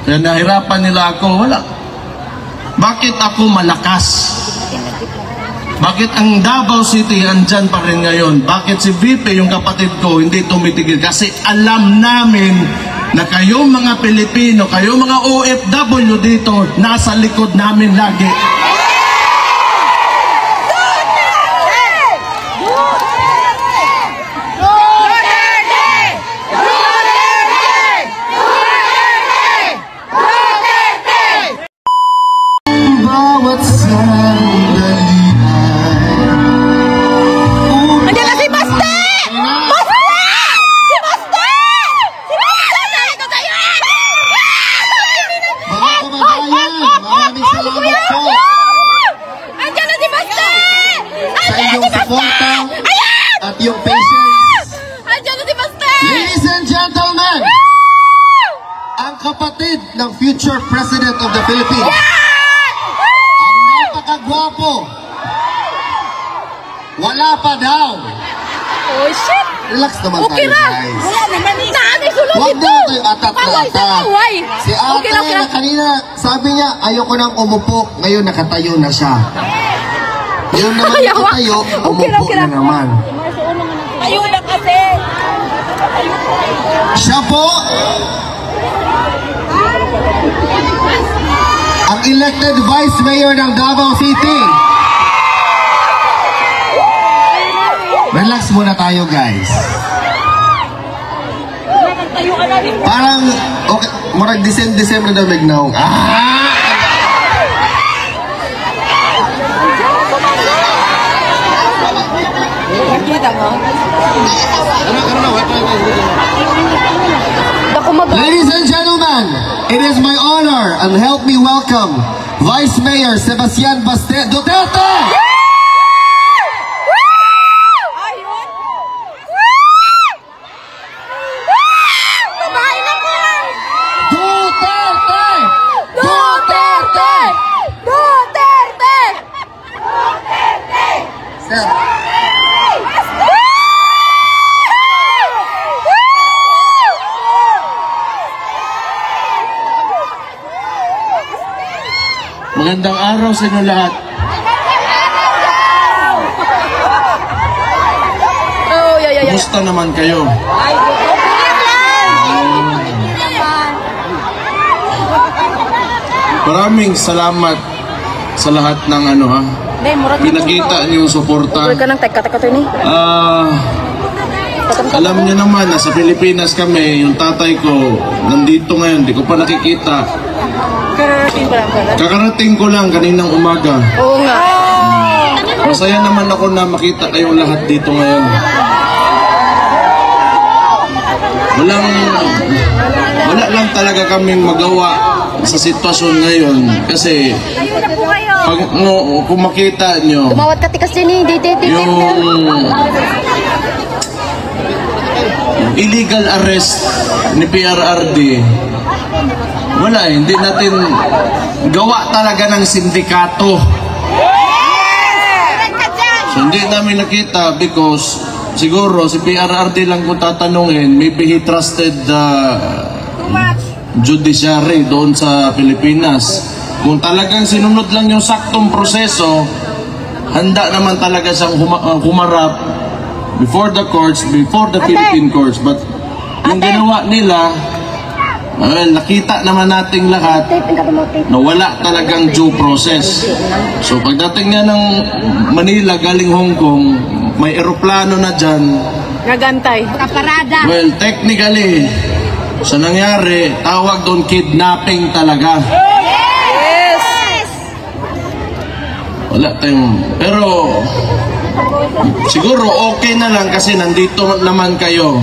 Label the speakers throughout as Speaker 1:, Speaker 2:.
Speaker 1: Kaya nahirapan nila ako, wala. Bakit ako malakas? Bakit ang Davao City andyan pa rin ngayon? Bakit si VP, yung kapatid ko, hindi tumitigil? Kasi alam namin na kayong mga Pilipino, kayong mga OFW dito, nasa likod namin lagi. Bawat sandali
Speaker 2: Andiyan na si Basti! Basti! Si Basti! Si Basti! Nalito tayo!
Speaker 3: Mga kababayan, maraming salamat po
Speaker 2: Andiyan na si Basti!
Speaker 3: sa inyong suporta at yung patience.
Speaker 2: Andiyan na si Basti!
Speaker 3: Ladies and gentlemen, ang kapatid ng future President of the Philippines, ang napakagwapo, wala pa daw.
Speaker 2: Oh shit!
Speaker 3: Relax naman
Speaker 2: Okay
Speaker 3: tayo,
Speaker 2: na!
Speaker 3: guys.
Speaker 2: Wala naman eh! Saan sulong
Speaker 3: Huwag
Speaker 2: ito?
Speaker 3: na tayo atat na atat. Si ate na kanina, sabi niya, ayoko nang umupo. Ngayon nakatayo na siya. Yung naman nakatayo, umupo na naman.
Speaker 2: Ayaw na kasi!
Speaker 3: Siya po ang elected Vice Mayor ng Davao City. Relax muna tayo, guys. Parang, okay, marag December daw magnaong. Ladies and gentlemen, it is my honor and help me welcome Vice Mayor Sebastian Baste Duterte! Duterte!
Speaker 2: Duterte! Duterte!
Speaker 3: Sir,
Speaker 1: magandang araw sa inyo lahat.
Speaker 2: Oh, yeah.
Speaker 1: Kumusta naman kayo? Maraming salamat sa lahat ng pinakita niyong suporta. Alam niyo naman na sa Pilipinas kami, yung tatay ko nandito ngayon, di ko pa nakikita. Kakarating ko lang kaninang umaga.
Speaker 2: Oo nga.
Speaker 1: Masaya naman ako na makita kayong lahat dito ngayon. Wala lang talaga kaming magawa sa sitwasyon ngayon kasi pag kung makita nyo
Speaker 2: Tumawat ka tikas din
Speaker 1: yung illegal arrest ni PRRD, wala hindi natin gawa talaga ng sindikato. So hindi namin nakita because siguro si PRRD lang kung tatanungin, maybe he trusted the judiciary doon sa Pilipinas. Kung talagang sinunod lang yung saktong proseso, handa naman talaga siyang humarap before the courts, before the Philippine courts. But yung ginawa nila, nakita naman nating lahat na wala talagang due process. So pagdating niya ng Manila galing Hong Kong, may eroplano na dyan.
Speaker 2: Nagantay. Kaparada.
Speaker 1: Well, technically, sa nangyari, tawag doon kidnapping talaga.
Speaker 2: Yes!
Speaker 1: Wala tayong... Pero, siguro okay na lang kasi nandito naman kayo.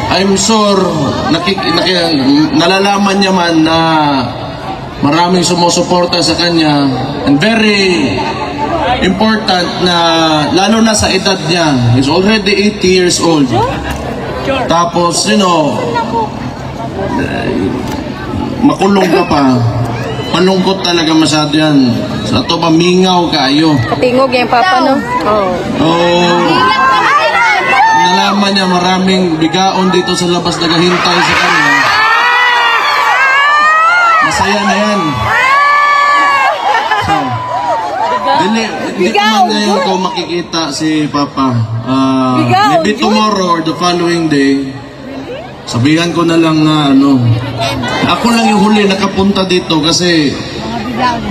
Speaker 1: I'm sure, nalalaman niya man na maraming sumusuporta sa kanya. And very important na, lalo na sa edad niya, he's already 80 years old. Tapos, you know, makulong ka pa, malungkot talaga masyado yan. Sa ito mamingaw kayo.
Speaker 2: Katingog yung papa, no?
Speaker 1: Oh. Nalaman niya maraming bigaon dito sa labas naghahintay sa kanya. masaya na yan. So, hindi ko man ngayon ko makikita si Papa. Maybe tomorrow or the following day, sabihan ko na lang na ako lang yung huli nakapunta dito kasi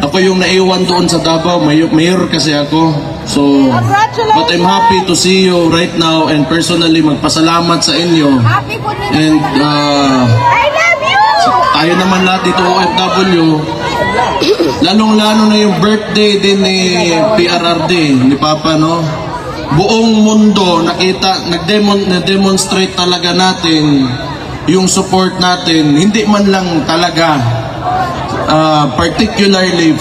Speaker 1: ako yung naiwan doon sa Davao, mayor kasi ako. So, but I'm happy to see you right now and personally magpasalamat sa inyo. And
Speaker 2: I love you!
Speaker 1: tayo naman lahat dito OFW, lalong-lalo na yung birthday din ni PRRD, ni Papa, no? Buong mundo nakita, nag-demonstrate talaga natin yung support natin, hindi man lang talaga particularly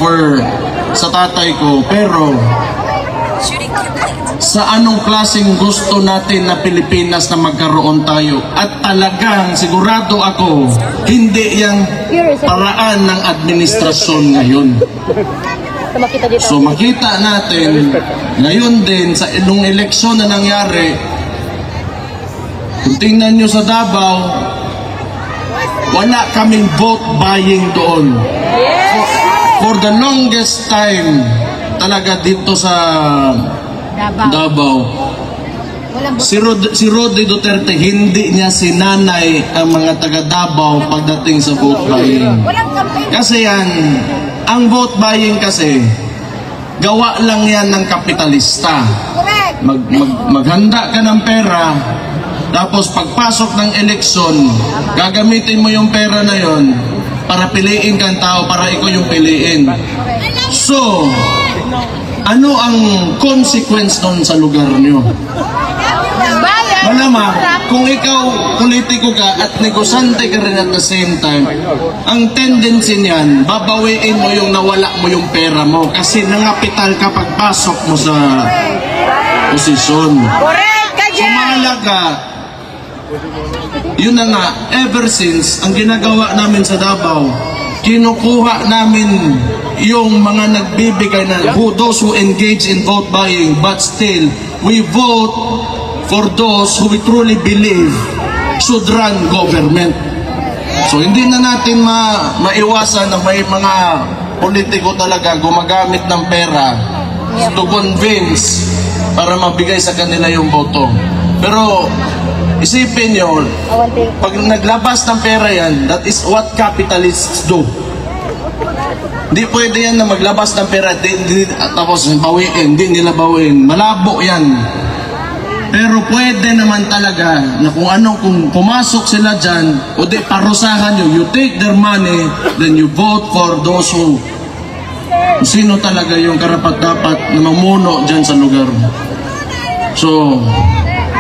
Speaker 1: sa tatay ko, pero sa anong klaseng gusto natin na Pilipinas na magkaroon tayo. At talagang sigurado ako, hindi yung paraan ng administrasyon ngayon. So makita natin, ngayon din, sa nung eleksyon na nangyari, kung tingnan nyo sa Davao, wala kaming vote buying doon. For the longest time, talaga dito sa Davao, si Rodi Duterte, hindi niya sinanay ang mga taga Davao pagdating sa vote buying. Kasi yan, ang vote buying kasi, gawa lang yan ng kapitalista. Maghanda ka ng pera, tapos pagpasok ng eleksyon, gagamitin mo yung pera na yon para piliin kang tao, para ikaw yung piliin. So, ano ang consequence nun sa lugar nyo? Malamang, kung ikaw politiko ka at negosante ka rin at the same time, ang tendency niyan, babawiin mo yung nawala mo yung pera mo kasi nangapital ka pagpasok mo sa posisyon. Sumalaga, yun na nga, ever since, ang ginagawa namin sa Davao, kinukuha namin yung mga nagbibigay na those who engage in vote buying, but still, we vote for those who we truly believe should run government. So hindi na natin maiwasan na may mga politiko talaga gumagamit ng pera to convince para mabigay sa kanila yung boto. Pero isipin nyo, pag naglabas ng pera yan, that is what capitalists do. Hindi pwede yan na maglabas ng pera tapos bawiin, hindi nila bawiin. Malabo yan. Pero pwede naman talaga na kung pumasok sila dyan, o di parusahan nyo, you take their money, then you vote for those who sino talaga yung karapat-dapat na mamuno dyan sa lugar. So,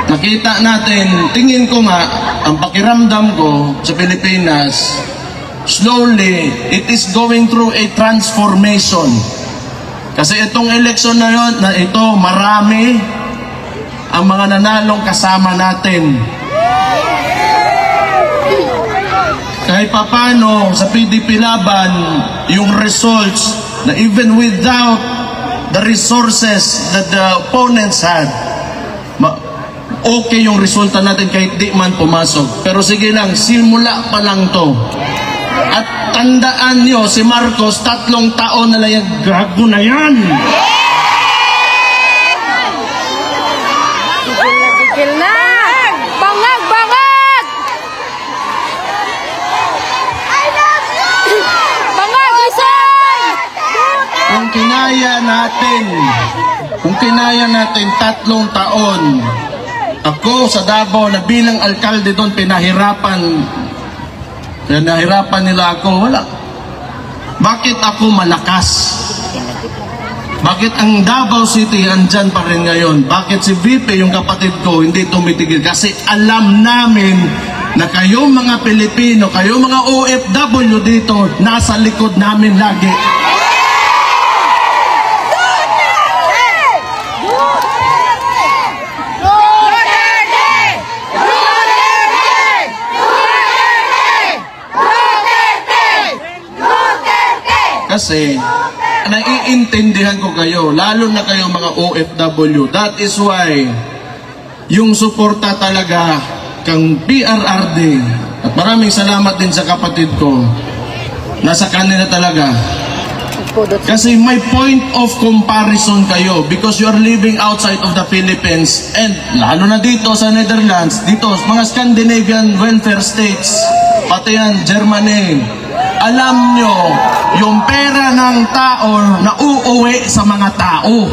Speaker 1: nakita natin, tingin ko nga, ang pakiramdam ko sa Pilipinas, slowly, it is going through a transformation. Kasi itong election na yun, na ito, marami ang mga nanalong kasama natin. Kahit papano sa PDP Laban, yung results na even without the resources that the opponents had, okay yung resulta natin kahit di man pumasok. Pero sige lang, simula pa lang to. At tandaan nyo, si Marcos, 3 taon na lang yung gago na yan.
Speaker 2: Tigil na! Bangag! Bangag! I love you! Bangag! Listen!
Speaker 1: Kung kinaya natin 3 taon, ako sa Davao na bilang alkalde doon, pinahirapan nila ako, wala. Bakit ako malakas? Bakit ang Davao City andyan pa rin ngayon? Bakit si VP, yung kapatid ko, hindi tumitigil? Kasi alam namin na kayo mga Pilipino, kayo mga OFW dito, nasa likod namin lagi. Kasi naiintindihan ko kayo, lalo na kayo mga OFW. That is why yung suporta talaga kang PRRD, at maraming salamat din sa kapatid ko na nasa kanila talaga. Kasi may point of comparison kayo because you are living outside of the Philippines and lalo na dito sa Netherlands, dito mga Scandinavian welfare states, pati yan Germany. Alam nyo, yung pera ng tao na uuwi sa mga tao.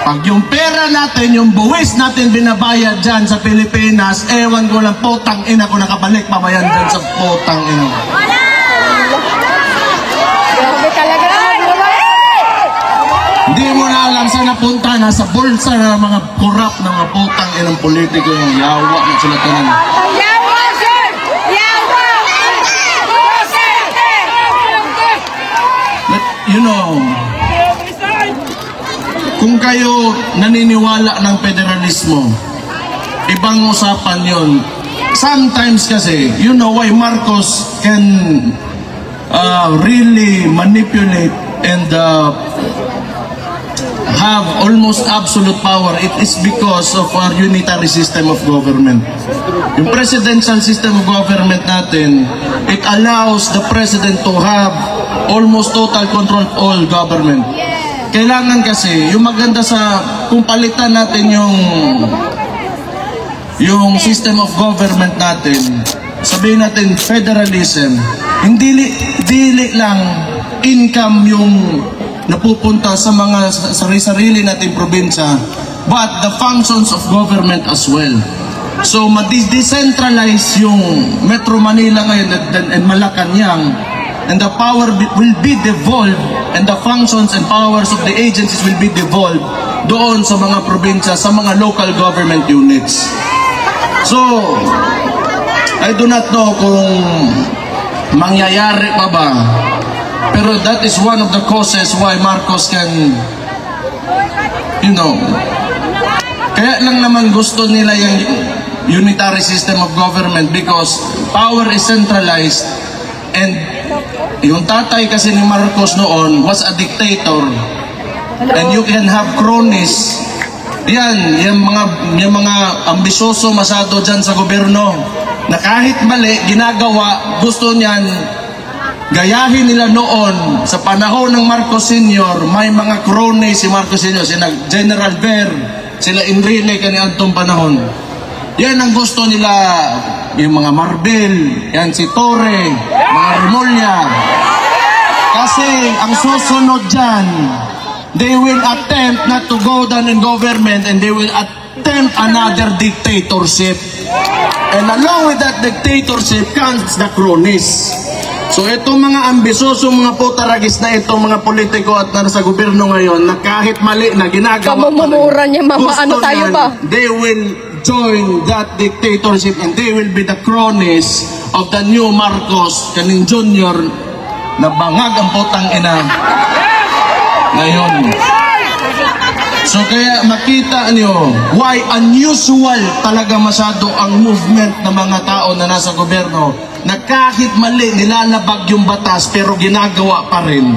Speaker 1: Pag yung pera natin, yung buwis natin binabayad dyan sa Pilipinas, ewan ko lang, potang ina ko nakabalik pabayan dyan sa potang ina. Hindi mo na alam saan napunta, nasa bulsa na mga korap ng mga putang inang politiko yung yawa na sila tanan.
Speaker 2: Yawa, sir! Yawa!
Speaker 1: But, you know, kung kayo naniniwala ng federalismo, ibang usapan yun. Sometimes kasi, you know why Marcos can really manipulate and have almost absolute power. It is because of our unitary system of government. Yung presidential system of government natin, it allows the president to have almost total control of all government. Kailangan kasi, yung maganda sa, kung palitan natin yung system of government natin, sabihin natin federalism, hindi dili lang income yung napupunta sa mga sarili-sarili nating probinsya, but the functions of government as well. So, ma-decentralize yung Metro Manila ngayon and Malacanang, and the power will be devolved, and the functions and powers of the agencies will be devolved doon sa mga probinsya, sa mga local government units. So, I do not know kung mangyayari pa ba, pero that is one of the causes why Marcos can, you know, kaya lang naman gusto nila yung unitary system of government because power is centralized and yung tatay kasi ni Marcos noon was a dictator and you can have cronies. Yung mga ambisyoso masyado dyan sa gobyerno na kahit mali, ginagawa, gusto niyan gayahin nila noon sa panahon ng Marcos Sr. May mga cronies si Marcos Sr. Sina General Ver, sila Enrile kaniadtong panahon. Yan ang gusto nila, yung mga Marbel, yan si Torre, mga Remulla. Kasi ang susunod dyan, they will attempt not to go down in government and they will attempt another dictatorship. And along with that dictatorship comes the cronies. So itong mga ambisyoso, mga putaragis na itong mga politiko at nasa gobyerno ngayon na kahit mali na ginagawa
Speaker 2: Kamumura niya, mama, ano tayo ba?
Speaker 1: They will join that dictatorship and they will be the cronies of the new Marcos kaning Junior na bangag ang putang ina ngayon. So kaya makita niyo why unusual talaga masyado ang movement ng mga tao na nasa gobyerno na kahit mali nilalabag yung batas pero ginagawa pa rin.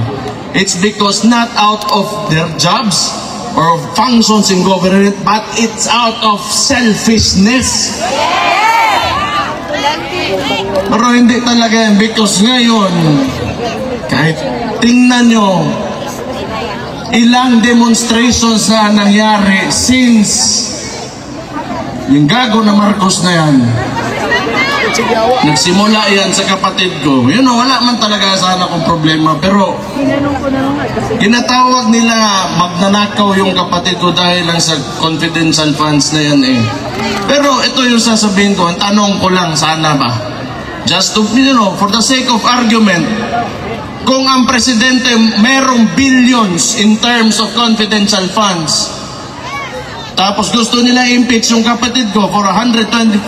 Speaker 1: It's because not out of their jobs or functions in government but it's out of selfishness. Pero hindi talaga yan because ngayon kahit tingnan nyo ilang demonstrations na nangyari since yung gago na Marcos na yan. Nagsimula yan sa kapatid ko. You know, wala man talaga sana akong problema. Pero, ginatawag nila magnanakaw yung kapatid ko dahil lang sa confidential funds na yan eh. Pero, ito yung sasabihin ko. Ang tanong ko lang, sana ba? Just to, you know, for the sake of argument, kung ang presidente merong billions in terms of confidential funds, tapos gusto nila impeach yung kapatid ko for 425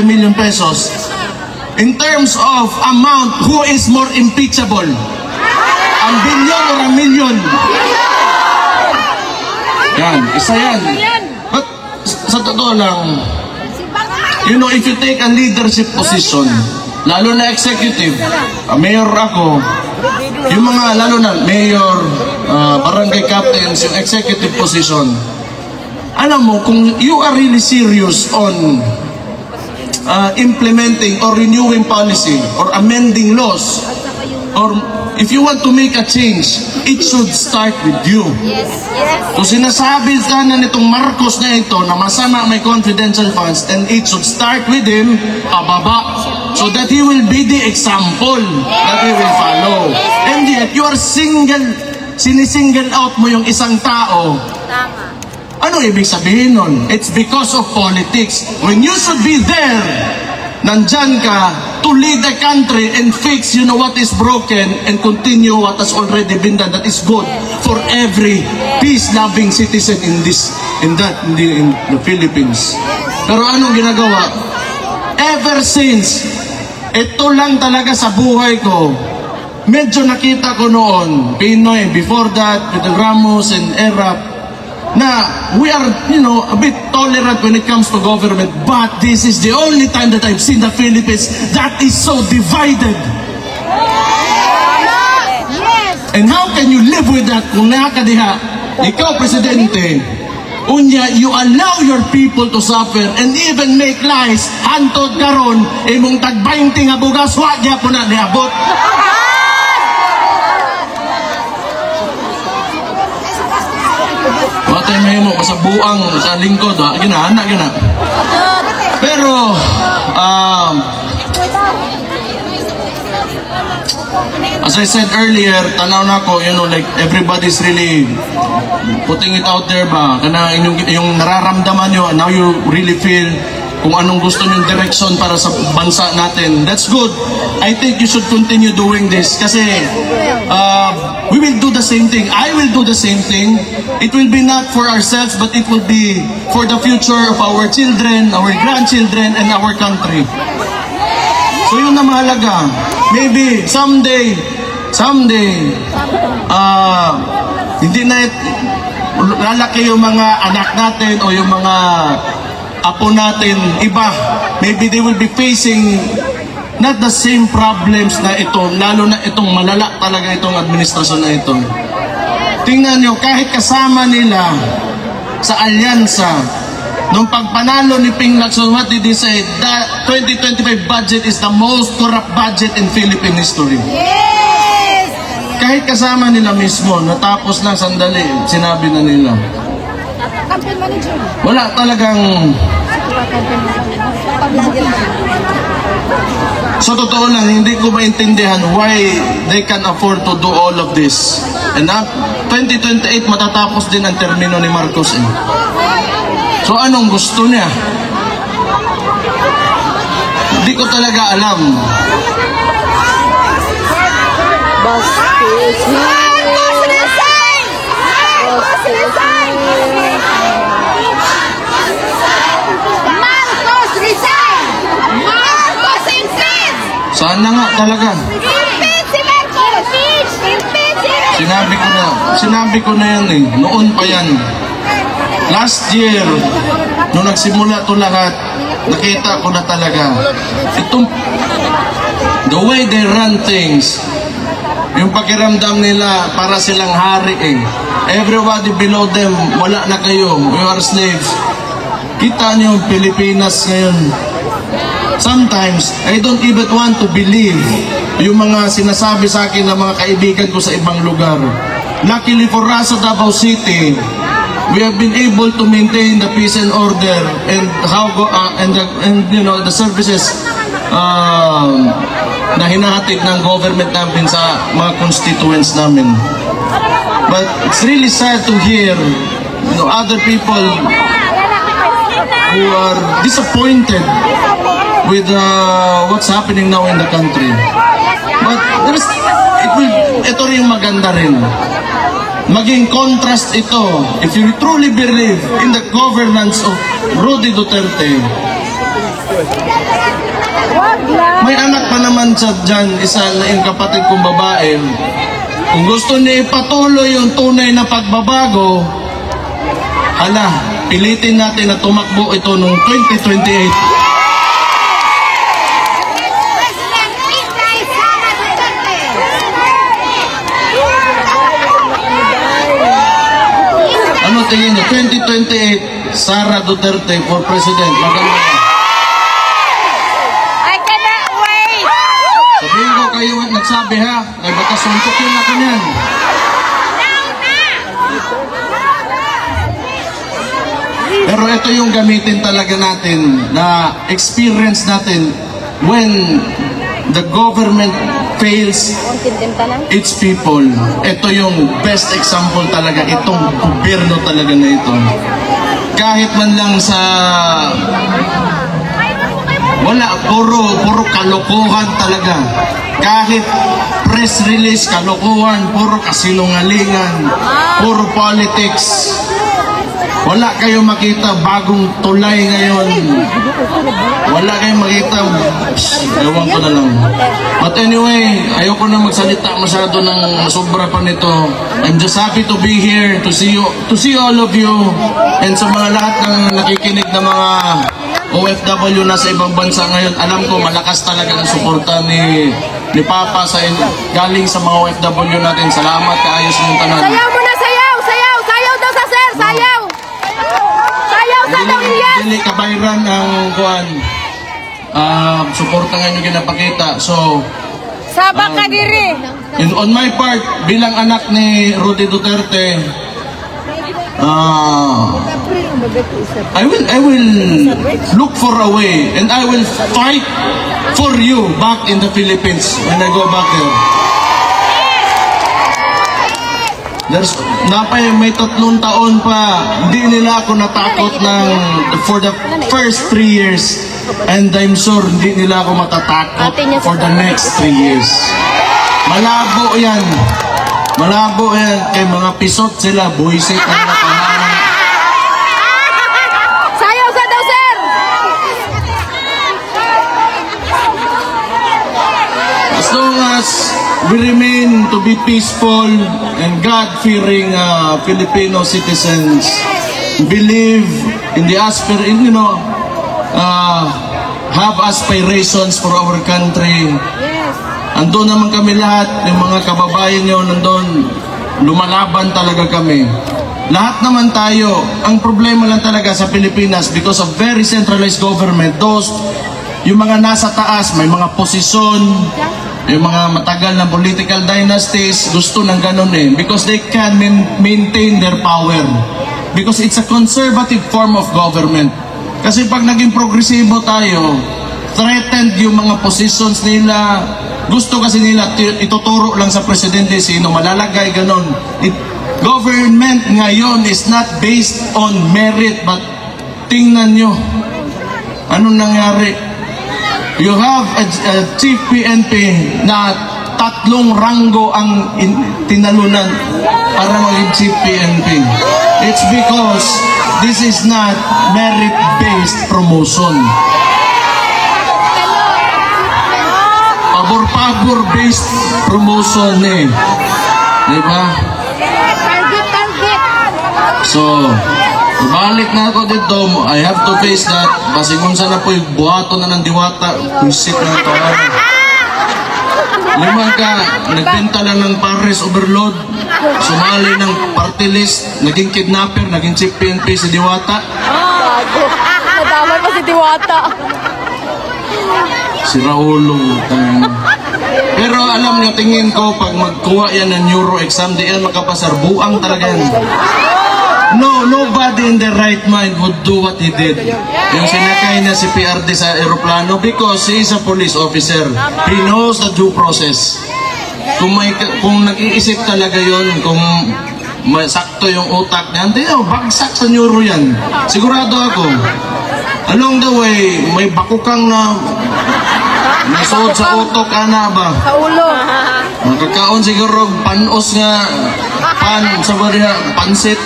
Speaker 1: million pesos. In terms of amount, who is more impeachable? Ang billion or ang million? Yan, isa yan. But sa totoo lang, you know, if you take a leadership position, lalo na executive, mayor ako, yung mga lalo na mayor, barangay captains, yung executive position, alam mo, kung you are really serious on implementing or renewing policy or amending laws, or if you want to make a change, it should start with you. Kung sinasabi sana nitong Marcos na ito na masama may confidential funds, then it should start with him pababa, so that he will be the example that we will follow. And yet, you are sinisingle out mo yung isang tao. Ano ibig sabihin nun? It's because of politics. When you should be there, nandyan ka to lead the country and fix, what is broken and continue what has already been done. That is good for every peace-loving citizen in the Philippines. Pero anong ginagawa? Ever since, ito lang talaga sa buhay ko, medyo nakita ko noon, Pinoy, before that, with the Ramos and Erap, na we are, a bit tolerant when it comes to government, but this is the only time that I've seen the Philippines that is so divided. And how can you live with that kung nakakadiha? Ikaw, Presidente, unya, you allow your people to suffer and even make lies, hantod karon, imong tag-20 nga bugas, wagya po na niabot. Matay mahimo sa buang sa lingkod, gina. Pero as I said earlier, tanaw na ko, like everybody's really putting it out there ba, kana yung nararamdaman nyo, now you really feel kung anong gusto nyong direction para sa bansa natin. That's good. I think you should continue doing this kasi we will do the same thing. I will do the same thing. It will be not for ourselves, but it will be for the future of our children, our grandchildren, and our country. So yun na mahalaga. Maybe someday, hindi na lalaki yung mga anak natin o yung mga apo natin, iba. Maybe they will be facing not the same problems na ito, lalo na itong malala talaga itong administrasyon na ito. Tingnan nyo, kahit kasama nila sa alyansa, nung pagpanalo ni Ping Lacson, what did he say? The 2025 budget is the most corrupt budget in Philippine history. Yes! Kahit kasama nila mismo, natapos lang sandali, sinabi na nila. Wala talagang... So totoo lang, hindi ko maintindihan why they can afford to do all of this. And 2028 matatapos din ang termino ni Marcos. So anong gusto niya? Hindi ko talaga alam. Sana nga talaga. Sinabi ko na yan eh. Noon pa yan. Last year, nung nagsimula to lahat, nakita ko na talaga. Itong, the way they run things, yung pakiramdam nila para silang hari eh. Everybody below them, wala na kayo. You are slaves. Kita niyo Pilipinas ngayon. Sometimes, I don't even want to believe yung mga sinasabi sa akin ng mga kaibigan ko sa ibang lugar. Luckily for us at Davao City, we have been able to maintain the peace and order and the services na hinahatid ng government namin sa mga constituents namin. But it's really sad to hear other people who are disappointed with what's happening now in the country. But ito rin yung maganda rin. Maging contrast ito. If you truly believe in the governance of Rudy Duterte, may anak pa naman siya dyan, isa na yung kapatid kong babae. Kung gusto niya ipatuloy yung tunay na pagbabago, pilitin natin na tumakbo ito noong 2028. Ano tingin niyo? 2028, Sara Duterte for President. Maganda. kayo nagsabi ha. Ay baka suntukin ako niyan. Pero ito yung gamitin talaga natin na experience natin when the government fails its people. Ito yung best example talaga, itong gobyerno talaga na ito. Kahit man lang sa wala, puro kalokohan talaga. Kahit press release, kalokohan, puro kasinungalingan, puro politics. Wala kayong makita bagong tulay ngayon. Wala kayong makita. Ewan ko na lang. But anyway, ayoko na magsalita masyado ng sobra pa nito. I'm just happy to be here, to see all of you, and sa mga lahat ng nakikinig na mga OFW na sa ibang bansa ngayon. Alam ko malakas talaga ang suporta ni Papa sa galing sa mga OFW natin. Salamat, kaayos ng tanan.
Speaker 2: Sayaw mo na, sayaw! Sayaw! Sayaw daw sa sir! Sayaw! Sayaw sa daw Ilyas!
Speaker 1: Dili kabayran ang kuhan. Suporta nga nyo ginapakita. So,
Speaker 2: Sabak ka diri!
Speaker 1: on my part, bilang anak ni Rudy Duterte, I will look for a way, and I will fight for you back in the Philippines when I go back there. May 3 taon pa, hindi nila ako natakot for the first 3 years, and I'm sure hindi nila ako matatakot for the next 3 years. Malabo yan. Malabo yan. Kay mga pisot sila, buwisit na nakahangan.
Speaker 2: Sayaw sa daw sir!
Speaker 1: As long as we remain to be peaceful and God-fearing Filipino citizens, believe in the have aspirations for our country. Andun naman kami lahat, yung mga kababayan nyo, nandun, lumalaban talaga kami. Lahat naman tayo, ang problema lang talaga sa Pilipinas, because of very centralized government, yung mga nasa taas, may mga posisyon, yung mga matagal na political dynasties, gusto ng ganun because they can maintain their power. Because it's a conservative form of government. Kasi pag naging progresibo tayo, threatened yung mga positions nila. Gusto kasi nila ituturo lang sa presidente sino malalagay, ganun. Government ngayon is not based on merit, but tingnan nyo anong nangyari. You have a chief PNP na 3 ranggo ang tinalunan para maging chief PNP. It's because this is not merit-based promotion. Pabor-based promotion diba? So, balik na ako dito, I have to face that. Kasi kung sana po yung buhato na ng diwata, kusit na ito. 5 ka, nagbenta lang ng Paris Overload, sumali ng party list, naging kidnapper, naging chief PNP si Diwata.
Speaker 2: Nadamay pa si Diwata.
Speaker 1: Si Raulo. Pero alam nyo, tingin ko, pag magkuha yan ng neuro exam, di yan makapasar. Buang talaga yan. No, nobody in their right mind would do what he did. Yung sinakay na si PRD sa aeroplano, because he is a police officer. He knows the due process. Kung nag-iisip talaga yon, kung sakto yung utak niya, hindi, bagsak sa neuro yan. Sigurado ako. Along the way, may bakukang na nasuot sa utok, ana ba?
Speaker 2: Sa ulo.
Speaker 1: Magkakaon siguro panos nga sa bariha, pansit.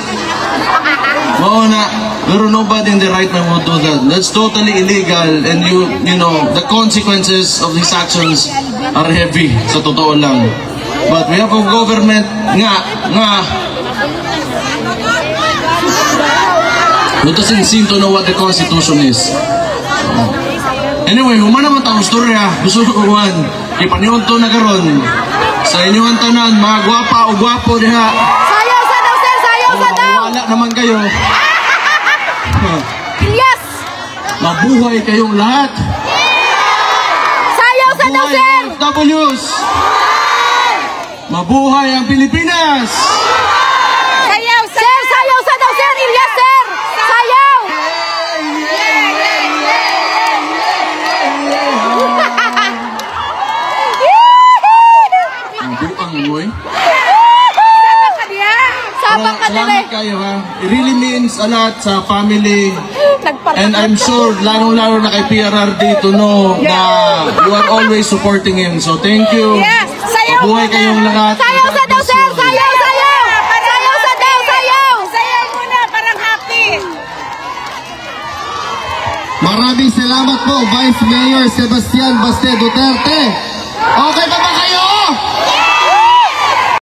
Speaker 1: Oo na, pero nobody in the right mind would do that. That's totally illegal, and you know, the consequences of these actions are heavy, sa totoo lang. But we have a government who doesn't seem to know what the Constitution is. Anyway, humana naman taong storya, gusto ko kuhan, ipaniyon to na karon sa inyong tanan, mga gwapa o gwapo diha.
Speaker 2: Sayaw sa daw sir, sayaw sa daw.
Speaker 1: Wala naman kayo.
Speaker 2: Ilyas!
Speaker 1: Mabuhay kayong lahat.
Speaker 2: Sayaw sa daw sir!
Speaker 1: OFWs! Mabuhay ang Pilipinas!
Speaker 2: Sayaw, sir! Sayaw sa daw, sir! Ilyas, sir! Sayaw!
Speaker 1: Ang buang mo
Speaker 2: Sabang ka nila
Speaker 1: Salamat kayo ha. It really means a lot sa family.
Speaker 2: Nagparang
Speaker 1: And I'm sure, lalong-lalo na kay PRRD to know na you are always supporting him. So thank you.
Speaker 2: Yes! Sayaw
Speaker 1: Mabuhay
Speaker 2: muna.
Speaker 1: kayong lahat.
Speaker 2: Sayaw sa daw, sir! Sayaw, sayaw! Sayaw sa daw, sayaw!
Speaker 4: Sayaw muna, parang happy.
Speaker 3: Maraming salamat po, Vice Mayor Sebastian Baste Duterte. Okay pa ba kayo?